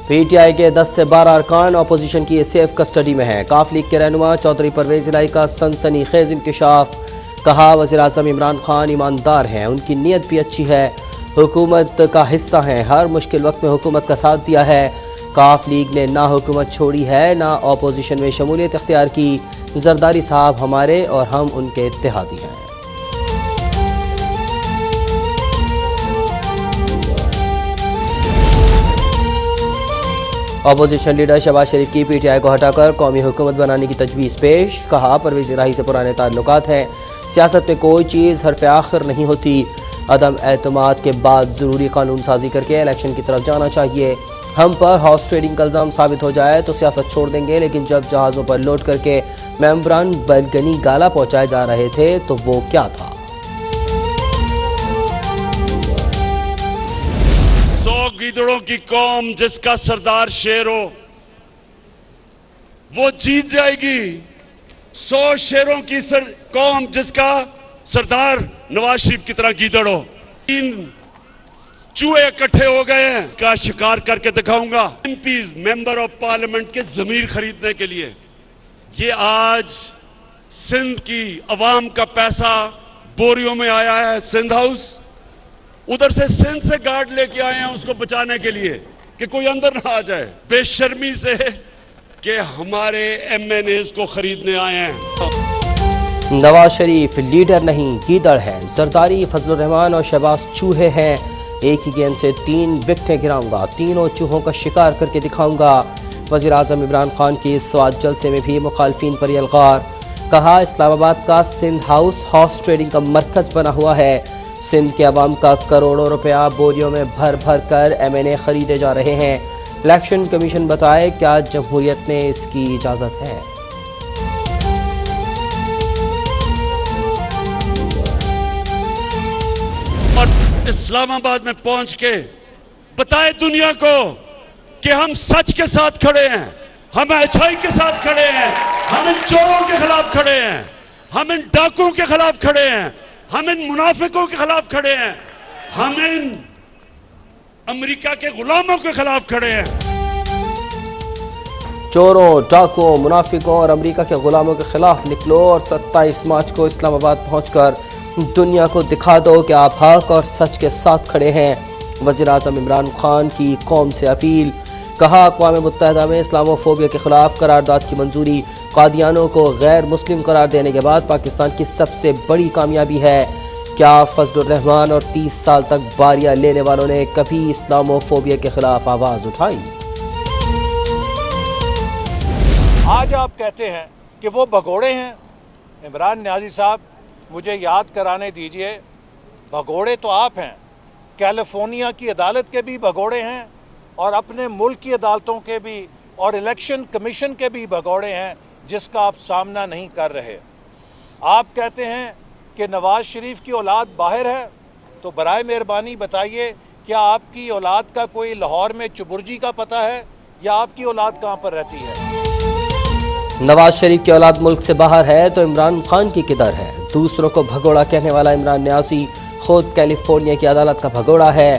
PTI के 10 से 12 अरकान अपोजिशन की सेफ कस्टडी में हैं। काफ लीग के रहनुमा चौधरी परवेज इलाही का सनसनीखेज इंकशाफ। कहा वज़ीर आज़म इमरान खान ईमानदार हैं, उनकी नीयत भी अच्छी है, हुकूमत का हिस्सा हैं, हर मुश्किल वक्त में हुकूमत का साथ दिया है। काफ लीग ने ना हुकूमत छोड़ी है ना अपोजिशन में शमूलियत इख्तियार की। जरदारी साहब हमारे और हम उनके इत्तेहादी हैं। अपोजिशन लीडर शहबाज शरीफ की पीटीआई को हटाकर कौमी हुकूमत बनाने की तजवीज़ पेश। कहा परवेज इलाही से पुराने ताल्लुकात हैं, सियासत में कोई चीज़ हरफ आखिर नहीं होती। अदम एतमाद के बाद ज़रूरी कानून साजी करके इलेक्शन की तरफ जाना चाहिए। हम पर हॉर्स ट्रेडिंग का इल्ज़ाम साबित हो जाए तो सियासत छोड़ देंगे, लेकिन जब जहाज़ों पर लोड करके मेंबरान बलगनी गाला पहुँचाए जा रहे थे तो वो क्या था। 100 गीदड़ों की कौम जिसका सरदार शेर हो वो जीत जाएगी। 100 शेरों की कौम जिसका सरदार नवाज शरीफ की तरह गीदड़ हो। 3 चूहे इकट्ठे हो गए हैं, का शिकार करके दिखाऊंगा। एमपीज मेंबर ऑफ पार्लियामेंट के जमीर खरीदने के लिए ये आज सिंध की अवाम का पैसा बोरियों में आया है। सिंध हाउस उधर से सिंध से गार्ड लेके आए हैं उसको बचाने के लिए कि कोई अंदर ना आ जाए, बेशर्मी से कि हमारे एमएनएस को खरीदने आए हैं। नवाज शरीफ लीडर नहीं गीदड़ है। जरदारी, फजलुर रहमान और शहबाज चूहे हैं। एक ही गेंद से 3 विकेटें गिराऊंगा, तीनों चूहों का शिकार करके दिखाऊंगा। वज़ीर आज़म इमरान खान की स्वाद जलसे में भी मुखालफिन पर यलगार। कहा इस्लामाबाद का सिंध हाउस हॉर्स ट्रेडिंग का मरकज बना हुआ है। सिंध के अवाम का करोड़ों रुपया बोरियों में भर भर कर एमएनए खरीदे जा रहे हैं। इलेक्शन कमीशन बताए क्या जमहूरियत में इसकी इजाज़त है। और इस्लामाबाद में पहुंच के बताए दुनिया को कि हम सच के साथ खड़े हैं, हम अच्छाई के साथ खड़े हैं, हम इन चोरों के खिलाफ खड़े हैं, हम इन डाकुओं के खिलाफ खड़े हैं, हम इन मुनाफिकों के खिलाफ खड़े हैं, हम इन अमेरिका के गुलामों के खिलाफ खड़े हैं। चोरों, डाकुओं, मुनाफिकों और अमेरिका के गुलामों के खिलाफ निकलो और 27 मार्च को इस्लामाबाद पहुंचकर दुनिया को दिखा दो कि आप हक और सच के साथ खड़े हैं। वज़ीर आज़म इमरान खान की कौम से अपील। कहा अक़वाम मुत्तहिदा में इस्लामोफोबिया के खिलाफ करारदाद की मंजूरी। कादियानों को गैर मुस्लिम करार देने के बाद पाकिस्तान की सबसे बड़ी कामयाबी है। क्या फजलुर रहमान और 30 साल तक बारियां लेने वालों ने कभी इस्लामोफोबिया के खिलाफ आवाज़ उठाई? आज आप कहते हैं कि वो भगोड़े हैं। इमरान न्याजी साहब, मुझे याद कराने दीजिए, भगोड़े तो आप हैं। कैलिफोर्निया की अदालत के भी भगोड़े हैं और अपने मुल्क की अदालतों के भी और इलेक्शन कमीशन के भी भगोड़े हैं जिसका आप सामना नहीं कर रहे। आप कहते हैं कि नवाज शरीफ की औलाद बाहर है, तो बराए मेहरबानी बताइए क्या आपकी औलाद का कोई लाहौर में चुबुर्जी का पता है या आपकी औलाद कहाँ पर रहती है? नवाज शरीफ की औलाद मुल्क से बाहर है तो इमरान खान की किधर है? दूसरों को भगोड़ा कहने वाला इमरान न्यासी खुद कैलिफोर्निया की अदालत का भगोड़ा है।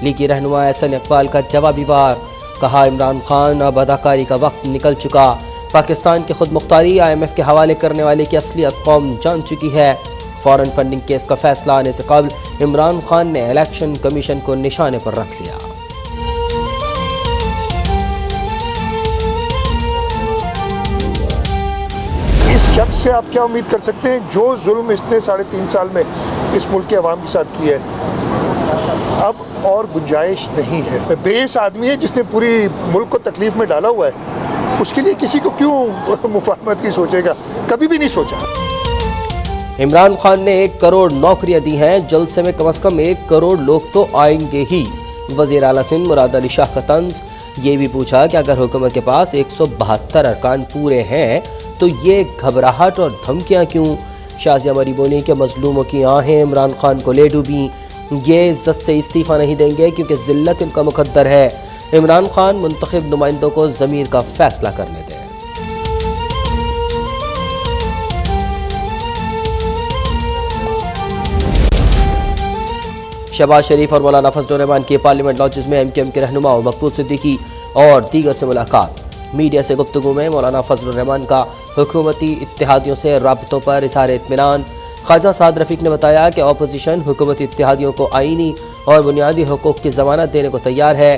लीगी रहनुमा एहसन इकबाल का जवाबी वार। कहा इमरान खान अब अदाकारी का वक्त निकल चुका। पाकिस्तान की खुद मुख्तारी IMF के हवाले करने वाले की असलियत कौम जान चुकी है। फॉरेन फंडिंग केस का फैसला आने से कबल इमरान खान ने इलेक्शन कमीशन को निशाने पर रख लिया। इस शख्स से आप क्या उम्मीद कर सकते हैं जो जुल्म इसने 3.5 साल में इस मुल्क के अवाम के साथ किया है? अब और गुंजाइश नहीं है। बेस आदमी है जिसने पूरी मुल्क को तकलीफ में डाला हुआ है, उसके लिए किसी को क्यों मुफाहमत की सोचेगा? कभी भी नहीं सोचा। इमरान खान ने 1 करोड़ नौकरियां दी हैं, जलसे में कम से कम 1 करोड़ लोग तो आएंगे ही। वज़ीर आला सिंध मुराद अली शाह का तंज। ये भी पूछा कि अगर हुकूमत के पास 172 अरकान पूरे हैं तो ये घबराहट और धमकियां क्यों? शाजिया मरी बोली कि मजलूमों की आहें इमरान खान को ले डूबी। ये इज्जत से इस्तीफ़ा नहीं देंगे क्योंकि जिल्लत इनका मुकद्दर है। इमरान खान मुंतखब नुमाइंदों को ज़मीर का फैसला करने दें। शहबाज शरीफ और मौलाना फजलुर रहमान के पार्लियामेंट लॉन्चेस में MKM के रहनुमा मकबूल सिद्दीकी और दीगर से मुलाकात। मीडिया से गुफ्तगू में मौलाना फजलुर रहमान का हुकूमती इत्तेहादियों से राब्तों पर इज़हार इत्मीनान। ख्वाजा साद रफीक ने बताया कि अपोजिशन हुकूमती इत्तेहादियों को आईनी और बुनियादी हुकूक की जमानत देने को तैयार है।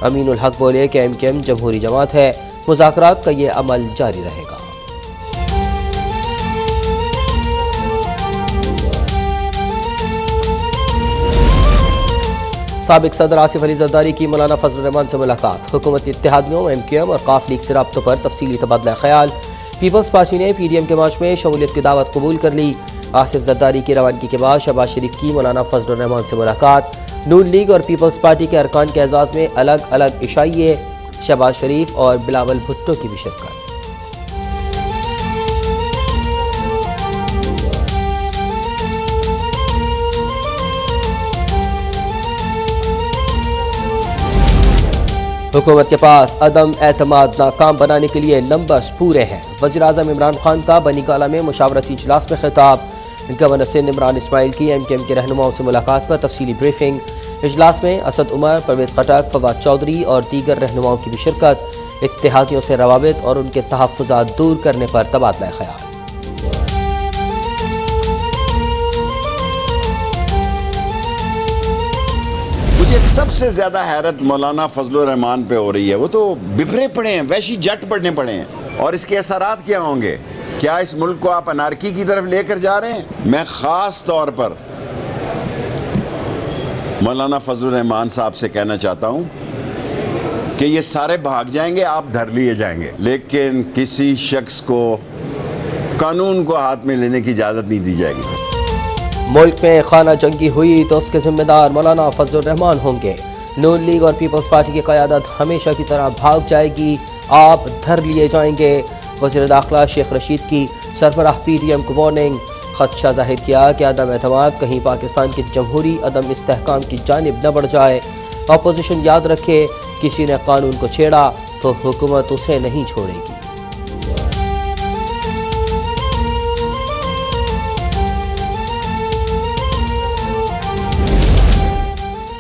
अमीनुल हक बोले कि MKM जमहूरी जमात है, मुज़ाकरात का ये अमल जारी रहेगा। साबिक सदर आसिफ अली जरदारी की मौलाना फजलुर रहमान से मुलाकात। हुकूमती इत्तेहादियों, MKM और काफ लीग से राब्तों पर तफसीली तबादला ख्याल। पीपल्स पार्टी ने PDM के मार्च में शमूलियत की दावत कबूल कर ली। आसिफ जरदारी की रवानगी के बाद शहबाज शरीफ की मौलाना फजलुर रहमान से मुलाकात। नून लीग और पीपल्स पार्टी के अरकान के एजाज में अलग अलग इशाइये, शहबाज शरीफ और बिलावल भुट्टो की भी शिरकत। हुकूमत के पास अदम एतमाद नाकाम बनाने के लिए नंबर्स पूरे हैं। वज़ीर आज़म इमरान खान का बनीगाला में मुशावरती इजलास में खिताब। गवर्नर सिंध इमरान इस्माइल की MKM के रहनुमाओं से मुलाकात पर तफसीली ब्रीफिंग। इजलास में असद उमर, परवेज़ खटक, फवाद चौधरी और दीगर रहनुमाओं की भी शिरकत। इत्तेहादियों से रवाबित और उनके तहफ़्फ़ुज़ात दूर करने पर तबादला ख्याल। मुझे सबसे ज्यादा हैरत मौलाना फजलुर रहमान पे हो रही है। वो तो बिफरे पड़े हैं, वैशी जट पड़ने पड़े हैं, और इसके असरात क्या होंगे? क्या इस मुल्क को आप अनारकी की तरफ लेकर जा रहे हैं? मैं खास तौर पर मौलाना फजलुर रहमान साहब से कहना चाहता हूं कि ये सारे भाग जाएंगे, आप धर लिए जाएंगे, लेकिन किसी शख्स को कानून को हाथ में लेने की इजाजत नहीं दी जाएगी। मुल्क में खाना जंगी हुई तो उसके जिम्मेदार मौलाना फजलुर रहमान होंगे। नून लीग और पीपल्स पार्टी की क़यादत हमेशा की तरह भाग जाएगी, आप धर लिए जाएंगे। वज़ीर दाखिला शेख रशीद की सरबराह PDM को वार्निंग। खदशा जाहिर किया कि अदम एतमाद कहीं पाकिस्तान के जमहूरी अदम इस्तेहकाम की जानिब न बढ़ जाए। अपोजिशन याद रखे, किसी ने कानून को छेड़ा तो हुकूमत उसे नहीं छोड़ेगी।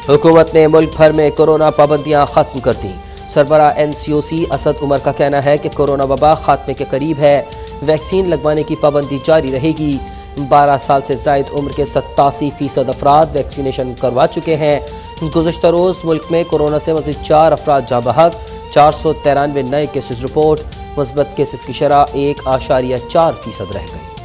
हुकूमत ने मुल्क भर में कोरोना पाबंदियां खत्म कर दी। सरबराह NCOC असद उमर का कहना है कि कोरोना वबा खात्मे के करीब है, वैक्सीन लगवाने की पाबंदी जारी रहेगी। 12 साल से जायद उम्र के 87% अफराद वैक्सीनेशन करवा चुके हैं। गुज़श्ता रोज़ मुल्क में कोरोना से मज़ीद 4 अफराद जाँ बहक, 493 नए केसेस रिपोर्ट। मुस्बत केसेस की शरह 1.4% रह गई।